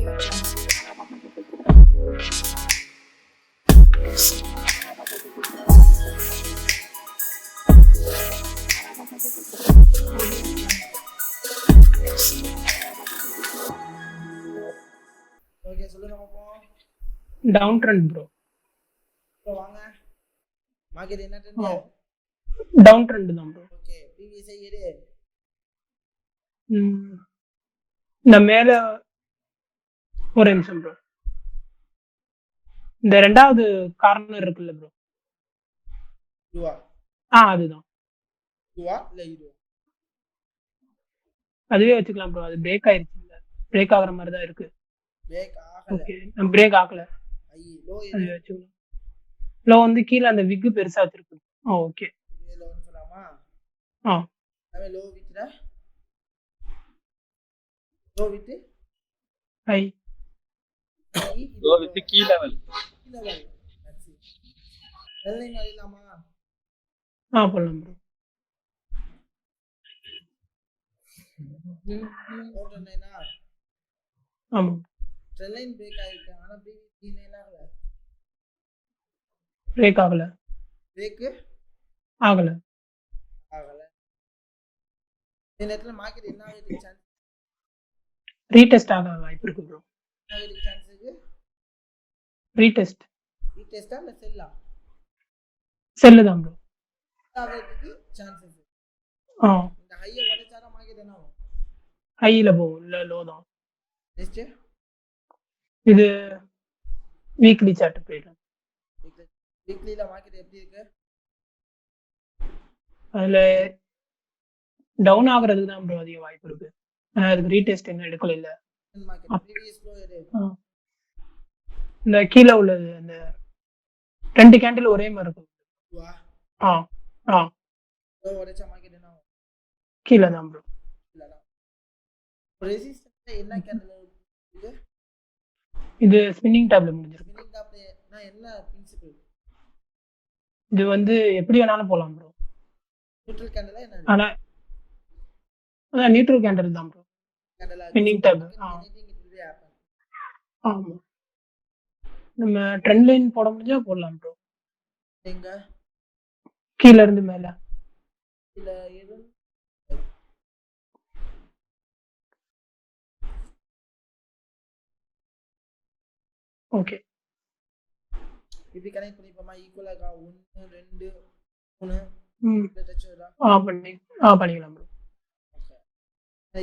Okay சொல்லுங்க பாப்போம். Down trend bro. Bro வாங்க. மார்க்கெட் என்ன ட்ரெண்ட்? டவுன் ட்ரெண்ட் தான் ப்ரோ. ஓகே ப்ரீவியஸ் இயர் இந்த மேல ஒரு நிமிஷம் ப்ரோ. இந்த ரெண்டாவது கார்னர் இருக்குல்ல ப்ரோ. இதுவா? அதுதான். இதுவா இல்ல இதுவா? அதுவே வச்சுக்கலாம் ப்ரோ. அது பிரேக் ஆயிருச்சு இல்ல. பிரேக் ஆகுற மாதிரி தான் இருக்கு. பிரேக் ஆகல. ஓகே பிரேக் ஆகல. லோ அது வச்சுக்கலாம். லோ வந்து கீழ அந்த விக் பெருசா வச்சிருக்கு. ஓகே. இது லோ சொல்லலாமா? அவே லோ வித்ரா. Low with high. Low with key level. that's it. Selling அடிலாமா? போடலாம் ப்ரோ. ஓடனேனா? ஆமா. ட்ரெண்ட் பிரேக் ஆயிருக்கு. ஆனா ப்ரீவியஸ் என்ன ஆகல. பிரேக் ஆகல. பிரேக் ஆகல. இந்த நேரத்துல மார்க்கெட் என்ன ஆகுது சான்ஸ்? ரீடெஸ்ட் ஆக வாய்ப்பு இருக்கு ப்ரோ. என்ன ஆகுது சான்ஸ் இருக்கு? ரீடெஸ்டா இல்ல செல்லா? செல்லு தான் ப்ரோ. ஆகிறதுக்கு சான்ஸ் இருக்கு. இந்த ஹைய உடைச்சாரா மார்க்கெட் என்ன ஆகும்? ஹைல போகும் இல்ல லோ தான். நெக்ஸ்ட் இது வீக்லி சார்ட் போயிடலாம். வீக்லில மார்க்கெட் எப்படி இருக்கு? அதுல டவுன் ஆகுறதுக்கு தான் ப்ரோ அதிக வாய்ப்பு இருக்கு. அதுக்கு ரீடெஸ்ட் என்ன எடுக்கல இல்ல. மார்க்கெட் ப்ரீவியஸ் லோ எது? இந்த கீழ உள்ளது அந்த ரெண்டு கேண்டில் ஒரே மாதிரி இருக்கும். வா லோ உடைச்சா மார்க்கெட் என்ன ஆகும்? கீழ தான் ப்ரோ. இல்லடா. ரெசிஸ்டன்ஸ் என்ன கேண்டில் இது? இது ஸ்பின்னிங் டாப்ல முடிஞ்சிருக்கு. ஸ்பின்னிங் டாப்னா என்ன பிரின்சிபல்? இது வந்து எப்படி வேணாலும் போலாம் ப்ரோ. நியூட்ரல் கேண்டிலா என்ன? ஆனா அதான் நியூட்ரல் கேண்டில் தான் bro. Candela spinning top. Anything it will happen. ஆமா. நம்ம ட்ரெண்ட் லைன் போட முடிஞ்சா போடலாம் ப்ரோ. எங்க? கீழ இருந்து மேல. இல்ல எது? ஓகே. இப்படி கனெக்ட் பண்ணிப்போமா? ஈக்குவலா இருக்கா? 1 2 3 இந்த டச் வரா? பண்ணிக்கலாம் ப்ரோ. ஓகே.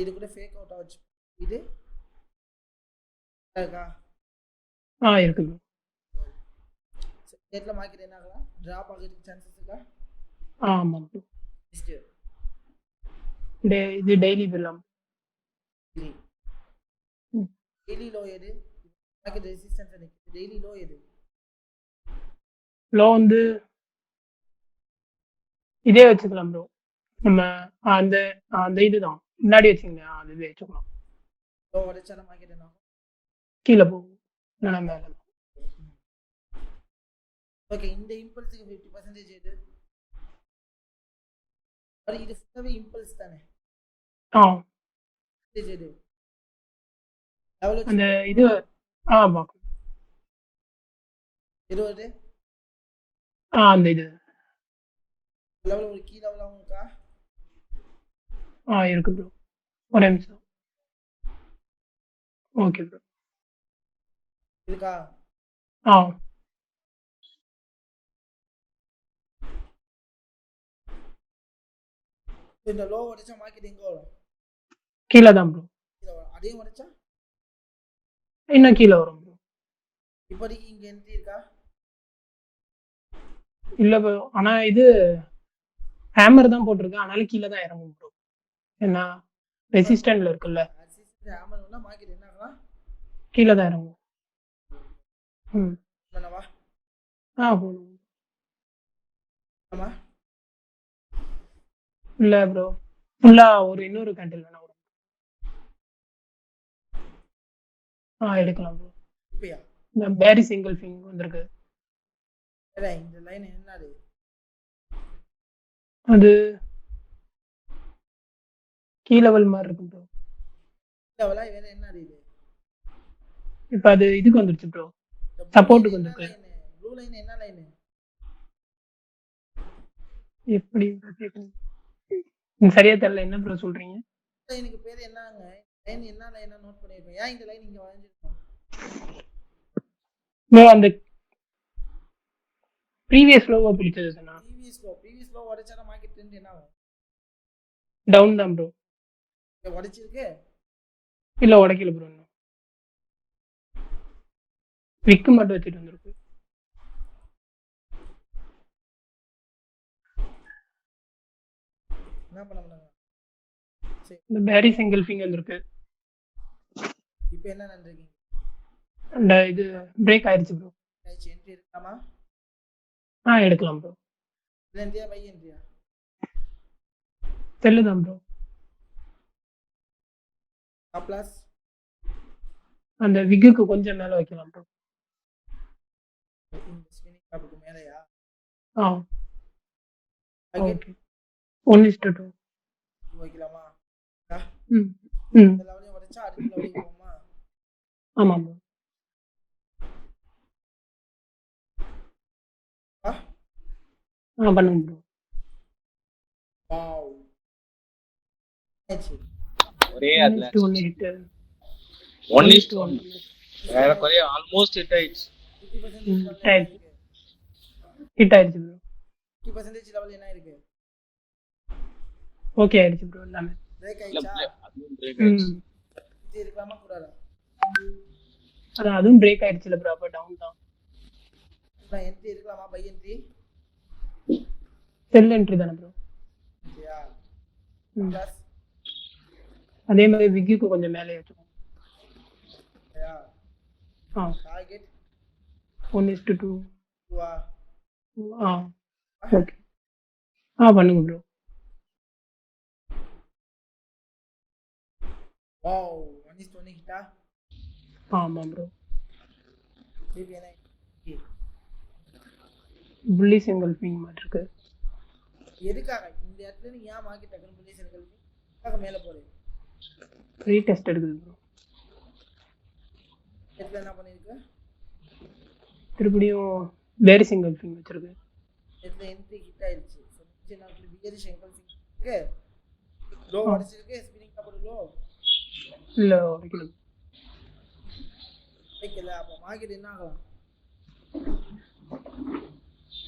இது கூட ஃபேக் அவுட் ஆச்சு. இது இருக்கா? இருக்கு ப்ரோ. டேட்ல மார்க்கெட் என்ன ஆகலாம்? டிராப் ஆகிறதுக்கு சான்சஸ் இருக்கா? ஆமா ப்ரோ. நெக்ஸ்ட் இது டெய்லி பில்லாம். டெய்லி லோ எது? மார்க்கெட் ரெசிஸ்டன்ஸ் நிக்குது. டெய்லி லோ எது? லோ வந்து இதே வச்சுக்கலாம் ப்ரோ. நம்ம அந்த அந்த இதுதான் முன்னாடி வச்சுங்க. அதுவே வச்சுக்கலாம். லோ உடைச்சா மார்க்கெட் என்ன ஆகும்? கீழ போகும் இல்லைன்னா மேல. ஓகே. இந்த இம்பல்ஸுக்கு 50% எது? இது ஃபுல்லாவே இம்பல்ஸ் தானே? எது? அந்த இது பாக்கும் 20 அந்த இது லெவல் ஒரு கீ லெவல் இருக்கா? இருக்கு ப்ரோ. ஒரு நிமிஷம். Okay bro. இருக்கா? இந்த லோ உடைச்சா மார்க்கெட் எங்க வரும்? கீழ தான் ப்ரோ. கீழ வரும். அதையும் உடைச்சா இன்னும் கீழ வரும் ப்ரோ. இப்போதைக்கு இங்க என்ட்ரி இருக்கா? இல்ல ப்ரோ. ஆனா இது ஹேமர் தான் போட்டிருக்கு. ஆனாலும் கீழ தான் இறங்கும் ப்ரோ. ஏன்னா ரெசிஸ்டன்ட்ல இருக்குல்ல. ரெசிஸ்டன்ட் ஹேமர்னா மார்க்கெட் என்ன ஆகலாம்? கீழ தான் இறங்கும். பண்ணவா? போணும். ஆமா. இல்ல ப்ரோ. ஃபுல்லா ஒரு இன்னொரு கேண்டில் வேணா வரும். எடுக்கலாம் ப்ரோ. இப்பயா? இந்த பேரி சிங்கிள் ஃபிங் வந்திருக்கு. இந்த லைன் என்னது? அது கீ லெவல் மாதிரி இருக்கு ப்ரோ. லெவலா வேற என்னது இது? இப்போ அது இதுக்கு வந்துருச்சு ப்ரோ, சப்போர்ட்டுக்கு வந்துருக்கு. ப்ளூ லைன் என்ன லைன்? எப்படி கேட்குறீங்க? சரியா தெரியல, என்ன ப்ரோ சொல்றீங்க? லைனுக்கு பேர் என்னங்க? லைன் என்ன லைனா நோட் பண்ணிருக்கோம். ஏன் இந்த லைன் இங்க வளைஞ்சிருக்கும்? ப்ரோ அந்த ப்ரீவியஸ் லோவா பிடிச்சதுனா ப்ரீவியஸ் லோ உடைச்சா மார்க்கெட் ட்ரெண்ட் என்ன ஆகும்? டவுன் தான் ப்ரோ. உடைச்சிருக்கு இல்ல உடைக்கல ப்ரோ, இன்னும் விக்கு மட்டும் வச்சுட்டு வந்திருக்கு. என்ன பண்ண முடியும்? இந்த பேரி சிங்கிள் ஃபிங்கர் வந்திருக்கு. இப்போ என்ன நடந்துருக்கீங்க? அந்த இது பிரேக் ஆயிருச்சு ப்ரோ. என்ட்ரி எடுக்கலாமா? எடுக்கலாம் ப்ரோ. என்ட்ரியா பை என்ட்ரியா? தெரியலதான் ப்ரோ. ப்ளஸ் அந்த விக்குக்கு கொஞ்சம் மேல வைக்கலாம் ப்ரோ. இந்த ஸ்பின்னிங் டாப்புக்கு மேலயா? ஓகே 1:2 வைக்கலாமா? இந்த லெவலையும் உடைச்சா அடுத்த லெவலுக்கு போகுமா? ஆமா ப்ரோ. பண்ணுங்க ப்ரோ. வாவ், ஒரே அதுல 1:1 ஹிட் 1:1 வேற குறைய ஆல்மோஸ்ட் ஹிட் ஆயிடுச்சு. 50% ஹிட் ஆயிடுச்சு ப்ரோ. 50% லெவல் என்ன இருக்கு? ஓகே ஆயிடுச்சு ப்ரோ. எல்லாமே பிரேக் ஆயிடுச்சா? அதுவும் பிரேக் ஆயிடுச்சு. இது இருக்கலாமா கூடாதா? அதுவும் பிரேக் ஆயிடுச்சுல ப்ரோ, அப்ப டவுன் தான். நான் என்ட்ரி இருக்கலாமா? பை என்ட்ரி செல் என்ட்ரி தானே ப்ரோ. சரியா? ப்ளஸ் அதே மாதிரி விக்குக்கு கொஞ்சம் மேலே வச்சுக்கோங்க. சரியா? டார்கெட் 1:2 வா. ஓகே. பண்ணுங்க ப்ரோ. வாவ், 1:1 ஹிட்டா? ஆமா ப்ரோ. திருப்பி என்ன? புள்ளி சிங்கிள் ஃபிங் மாதிரி இருக்கு. எதுக்காக இந்த இடத்துல நீ ஏன் மார்க்கெட் டக்குனு புள்ளி சிங்கிள் ஃபிங் மேல போறீங்க? ரீ டெஸ்ட் எடுக்குது ப்ரோ. இடத்துல என்ன பண்ணிருக்கு? திருப்படியும் வேரி சிங்கிள் ஃபிங் வச்சிருக்கு. இடத்துல என்ட்ரி ஹிட் ஆயிடுச்சு. சோ நிச்சயம் நான் வேரி சிங்கிள் ஃபிங் இருக்கு. லோ உடைச்சிருக்கு. ஸ்பின்னிங் டாப் லோ இல்ல உடைக்கல. வைக்கல. அப்ப மார்க்கெட் என்ன ஆகலாம்?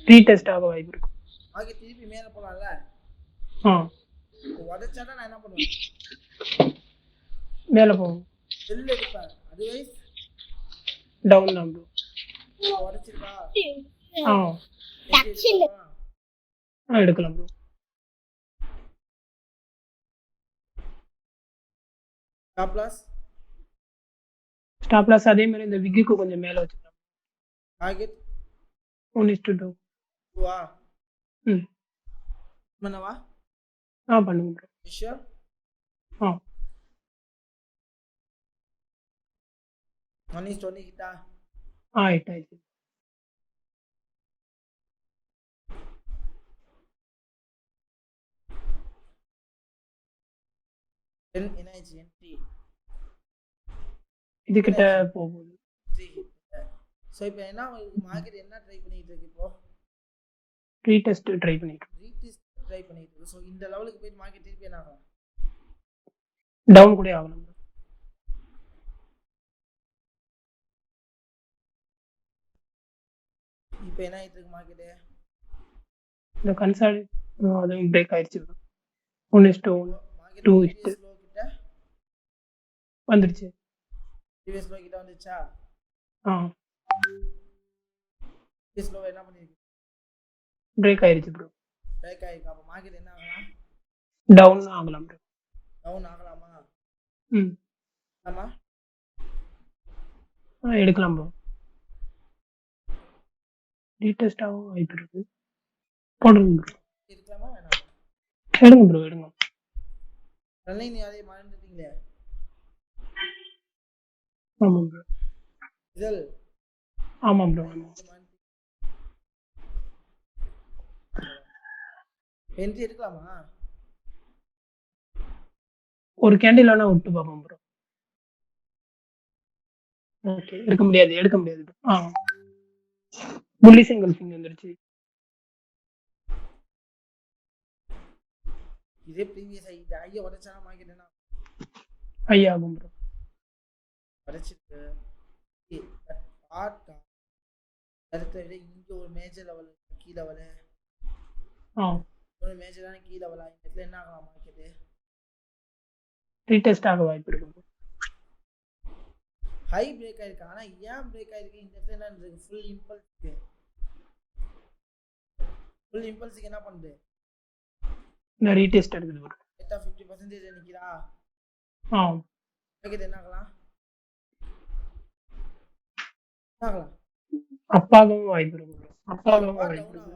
ரீ டெஸ்ட் ஆக வாய்ப்பு இருக்கு. மார்க்கெட் திருப்பி மேல போலாம்ல? உடைச்சாதான் நான் என்ன பண்ணுவேன்? மேல போகும். செல் எடுப்பேன். அதர்வைஸ் டவுன் தான் ப்ரோ. உடைச்சிருக்கா? எடுக்கலாம் ப்ரோ. ஸ்டாப் லாஸ் அதே மாதிரி இந்த விக்குக்கு கொஞ்சம் மேல வச்சுக்கலாம். டார்கெட் 1:2 வா. பண்ணவா? பண்ணுங்க ப்ரோ. ஷூர். 1:1 ஹிட்டா? ஹிட் ஆயிடுச்சு. என்ன ஆயிடுச்சு? என்ட்ரி இது கிட்ட போகுது. சோ இப்போ என்ன மார்க்கெட் என்ன ட்ரை பண்ணிட்டு இருக்கு? இப்போ ரீ டெஸ்ட் ட்ரை பண்ணிட்டு இருக்கு. சோ இந்த லெவலுக்கு போய் மார்க்கெட் திருப்பி என்ன ஆகும்? டவுன் கூட ஆகலாம் ப்ரோ. இப்போ என்ன ஆயிட்டு இருக்கு மார்க்கெட்? இந்த கன்சாலிட் அதுவும் பிரேக் ஆயிடுச்சு ப்ரோ. 1:2 ஹிட் ஸ்லோ கிட்ட வந்துருச்சு. ப்ரீவியஸ் ஸ்லோ கிட்ட வந்துச்சா? ஸ்லோ என்ன பண்ணிருக்கு? பிரேக் ஆயிடுச்சு ப்ரோ. பிரேக் ஆயிருக்கு. அப்ப மார்க்கெட் என்ன ஆகலாம்? டவுன் ஆகலாம் ப்ரோ. டவுன் ஆகலாமா? ஆமா. எடுக்கலாம் ப்ரோ. ரீடெஸ்ட் ஆகும் வாய்ப்பு இருக்கு. போடுங்க ப்ரோ. இருக்கலாமா வேணாமா? எடுங்க ப்ரோ, எடுங்க. ரன்லைன் யாரே மறந்துட்டீங்களே? ஆமா ப்ரோ. இதல் ஆமா ப்ரோ. என்ட்ரி எடுக்கலாமா? ஒரு கேண்டில் வேணா விட்டு பார்ப்போம் ப்ரோ. ஓகே எடுக்க முடியாது. புல்லி சிங்கிள் ஃபிங் வந்துருச்சு. இதே ப்ரீவியஸ் ஐ ஐயா உடைச்சானா மார்க்கெட் என்ன ஐயா ஆகும் ப்ரோ. உடைச்சிட்டு பார்த்தா அடுத்த விட இங்க ஒரு மேஜர் லெவல் கீ லெவலு ஒரு மேஜரான கீ லெவலா இந்த இடத்துல என்ன ஆகலாம் மார்க்கெட்டு ரீடெஸ்ட் ஆக வாய்ப்பு இருக்கு. ஹை பிரேக் ஆயிருக்கு. ஆனா ஏன் பிரேக் ஆயிருக்கு இந்த இடத்துல என்ன இருக்கு ஃபுல் இம்பல்ஸுக்கு என்ன பண்ணுது இந்த ரீடெஸ்ட் எடுக்குது ப்ரோ. எட்டா 50% நிக்கிறா. மார்க்கெட் என்ன ஆகலாம் அப்பாகவும் வாய்ப்பு இருக்கு. அப்பாகவும் வாய்ப்பு இருக்கு.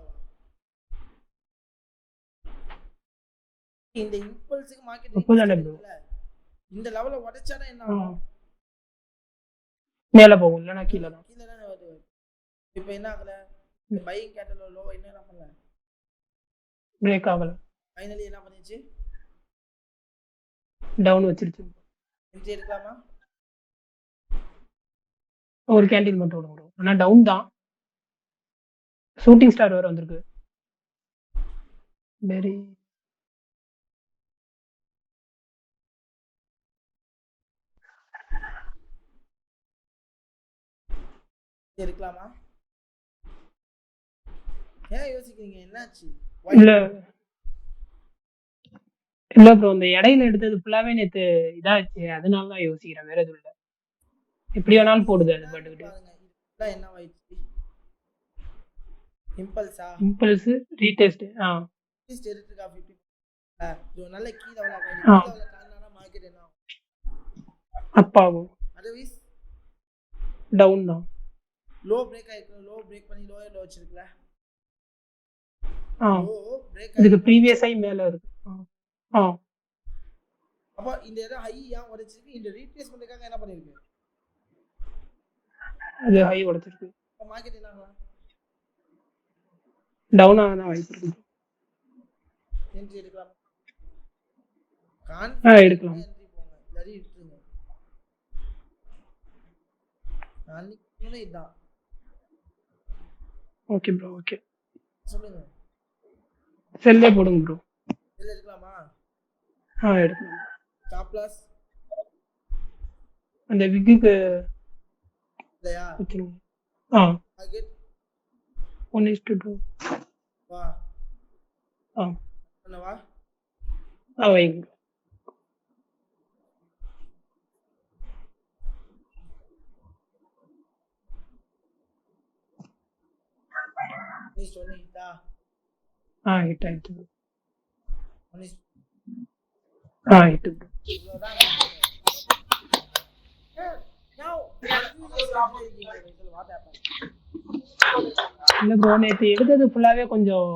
இந்த இம்பல்ஸுக்கு மார்க்கெட் இந்த லெவல்ல உடைச்சானா என்ன ஆகும்? மேல போகும் இல்லனா கீழ தான் வருது. இப்போ என்ன ஆகல பையிங் கேட்டல் லோ என்ன பண்ணல பிரேக் ஆகல. ஃபைனலி என்ன பண்ணிச்சு டவுன் வச்சிருச்சு. என்ட்ரி எடுக்கலாமா? ஒரு கேண்டில் மட்டும் விடுங்க ப்ரோ. ஆனா டவுன் தான். ஷூட்டிங் ஸ்டார் வேற வந்திருக்கு. வெரி எடுக்கலாமா? ஏன் யோசிக்கிறீங்க என்னாச்சு? இல்ல ப்ரோ இந்த இடையில எடுத்தது ஃபுல்லாவே நேத்து இதாச்சு. அதனால தான் யோசிக்கிறேன். வேற எதுவும் இல்ல. எப்படி வேணாலும் போடுது அது பாட்டுக்கிட்டு. இதெல்லாம் என்ன ஆயிடுச்சு? இம்பல்ஸ் ரீடெஸ்ட் ரீடெஸ்ட் எடுத்துக்கா 50. இது நல்ல கீ லெவலா காணனா மார்க்கெட் என்ன ஆகும்? அப் ஆகும். அதர்வைஸ் டவுன் தான். லோ பிரேக் ஆயிருக்கு. லோ பிரேக் பண்ணி லோயர் லோ வச்சிருக்கல. லோ பிரேக் இதுக்கு ப்ரீவியஸ் ஹை மேல இருக்கு. அப்ப இந்த இடம் ஹை ஏன் உடைச்சிருக்கு? இந்த ரீட்ரேஸ் பண்றதுக்காக என்ன பண்ணிருக்கு? அது ஹை உடைச்சிருக்கு. அப்ப மார்க்கெட் என்ன ஆகும்? டவுன் ஆக தான் வாய்ப்பு இருக்கு. என்ட்ரி எடுக்கலாம். எடுக்கலாம். என்ட்ரி போங்க. சரி விட்டுருங்க. அன்னைக்கு இதான். Okay bro. ஓகே சொல்லுங்க. செல்லே போடுங்க ப்ரோ. செல் எடுக்கலாமா? எடுக்கலாம். ஸ்டாப் லாஸ் அந்த விக்குக்கு இல்லையா? வச்சிருங்க. டார்கெட் 1:2 வா. பண்ணவா? வைங்க. நீ சொன்னீங்கடா. ஹிட் ஆயிடுச்சு. ஹிட். இவ்வளவுதான். இல்ல ப்ரோ நேத்து எடுத்தது ஃபுல்லாவே கொஞ்சம்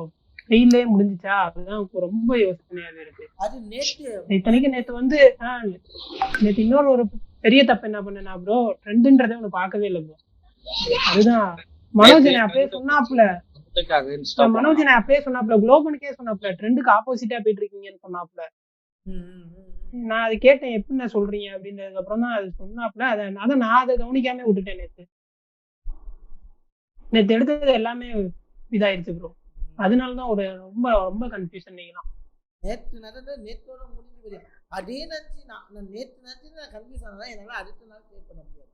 வெயிலே முடிஞ்சிச்சா, அதுதான் ரொம்ப யோசனையாவே இருக்கு. அது நேத்து இத்தனைக்கு நேத்து வந்து நேத்து இன்னொரு ஒரு பெரிய தப்பு என்ன பண்ணேன்னா ப்ரோ, ட்ரெண்டுன்றதே ஒன்று பார்க்கவே இல்லை ப்ரோ. அதுதான் மனோஜனை அப்பயே சொன்னாப்ல. மனோஜனை அப்பயே சொன்னாப்ல, குளோபனுக்கே சொன்னாப்ல ட்ரெண்டுக்கு ஆப்போசிட்டா போயிட்டு இருக்கீங்கன்னு சொன்னாப்ல. நான் அது கேட்டேன் எப்படின்னா சொல்றீங்க அப்படின்றதுக்கு அப்புறம் தான் அது சொன்னாப்ல. அதான் நான் அதை கவனிக்காம விட்டுட்டேன். நேத்து எடுத்தது எல்லாமே இதாயிருச்சு ப்ரோ. அதனாலதான் ஒரு ரொம்ப ரொம்ப கன்ஃபியூஷன். நீங்களாம் நேத்து நடந்த நேத்தோட முடிஞ்சு போயிடும். அதே நினைச்சு நான் நேத்து நினைச்சு நான் கன்ஃபியூஸ் ஆனதான் என்னால அடுத்த நாள் கிரியேட் பண்ண முடியாது.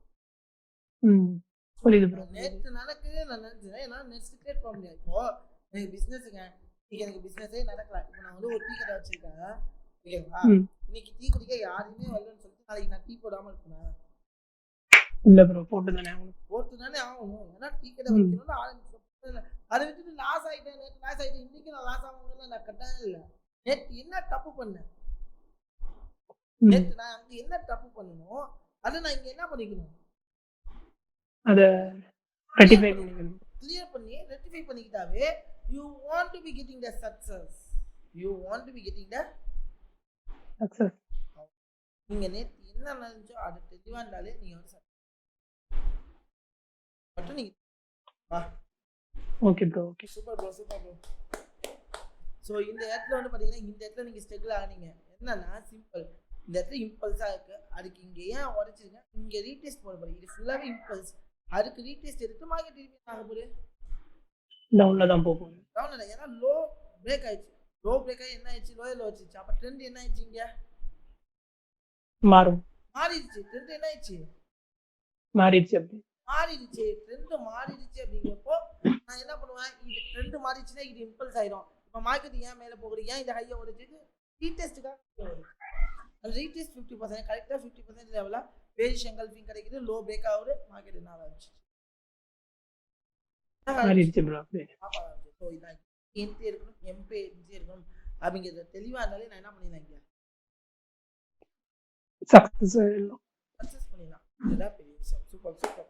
புரியுது ப்ரோ. நேத்து நடக்குது நான் நினைச்சேன் என்னால நெக்ஸ்ட் கிரியேட் பண்ண முடியாது. இப்போ எனக்கு பிசினஸுங்க எனக்கு பிசினஸே நடக்கல. இப்போ நான் வந்து ஒரு டீ கடை வச்சிருக்கேன். ஓகேங்களா? இன்னைக்கு டீ குடிக்க யாருமே வரலன்னு சொல்லிட்டு நாளைக்கு நான் டீ போடாம இருப்பேன். இல்ல ப்ரோ போட்டுதானே ஆகணும். ஏன்னா டீ கடை வைக்கணும்னு ஆரம்பிச்சு அதை விட்டுட்டு லாஸ் ஆயிட்டேன். நேற்று லாஸ் ஆயிட்டேன், இன்னைக்கு நான் லாஸ் ஆகணும்னு நான் கட்டாயம் இல்லை. நேற்று என்ன தப்பு பண்ணேன்? நேற்று நான் அங்க என்ன தப்பு பண்ணணும் அதை நான் இங்க என்ன பண்ணிக்கணும்? அதை ரெக்டிஃபை பண்ணிக்கணும். கிளியர் பண்ணி rectify பண்ணிக்கிட்டாவே you want to be getting the success. You want to be getting the success. நீங்க நேற்று என்ன நினைச்சோ அது தெளிவா இருந்தாலே நீங்க வந்து மட்டும் நீங்க okay bro. Okay super bro. So இந்த இடத்துல வந்து பார்த்தீங்கன்னா இந்த இடத்துல நீங்கள் ஸ்ட்ரகிள் ஆனீங்க. என்னன்னா சிம்பிள், இந்த இடத்துல இம்பல்ஸா இருக்கு, அதுக்கு இங்க ஏன் உடைச்சிருங்க, இங்க ரீடெஸ்ட் போட போறீங்க. இது ஃபுல்லாவே இம்பல்ஸ், அதுக்கு ரீடெஸ்ட் எடுத்து மார்க்கெட் திருப்பி ஆக போகுது டவுன்ல தான் போகும். டவுன்ல. ஏன்னா லோ பிரேக் ஆயிடுச்சு, லோ பிரேக் ஆகி என்ன ஆயிடுச்சு, லோயர்ல வச்சிருச்சு. அப்ப ட்ரெண்ட் என்ன ஆயிடுச்சு, இங்க மாறும், மாறிடுச்சு. ட்ரெண்ட் என்ன ஆயிடுச்சு, மாறிடுச்சு. அப்படி மாறிடுச்சு. ட்ரெண்ட் மாறிடுச்சு அப்படிங்கிறப்போ நான் என்ன பண்ணுவேன், இது ட்ரெண்ட் மாறிடுச்சுன்னா இது இம்பல்ஸ் ஆயிடும். இப்போ மார்க்கெட் ஏன் மேலே போகுது, ஏன் இது ஹையா உடைச்சிது, ரீடெஸ்ட்டுக்காக. அந்த ரீடெஸ்ட் 50% கரெக்டாக 50% லெவலில் பேஜ் எங்கல்ஃபிங் கிடைக்குது, லோ பிரேக் ஆகுது, மார்க்கெட் என்ன ஆரம்பிச்சு மாறிடுச்சு ப்ரோ. ஸோ இதான் என்ட்ரி இருக்கணும், எம்பே என்ட்ரி இருக்கணும் அப்படிங்கிறது தெளிவாக இருந்தாலே நான் என்ன பண்ணிடலாம், இங்கே சக்ஸஸ் பண்ணிடலாம். இதுதான் பெரிய விஷயம். Super super.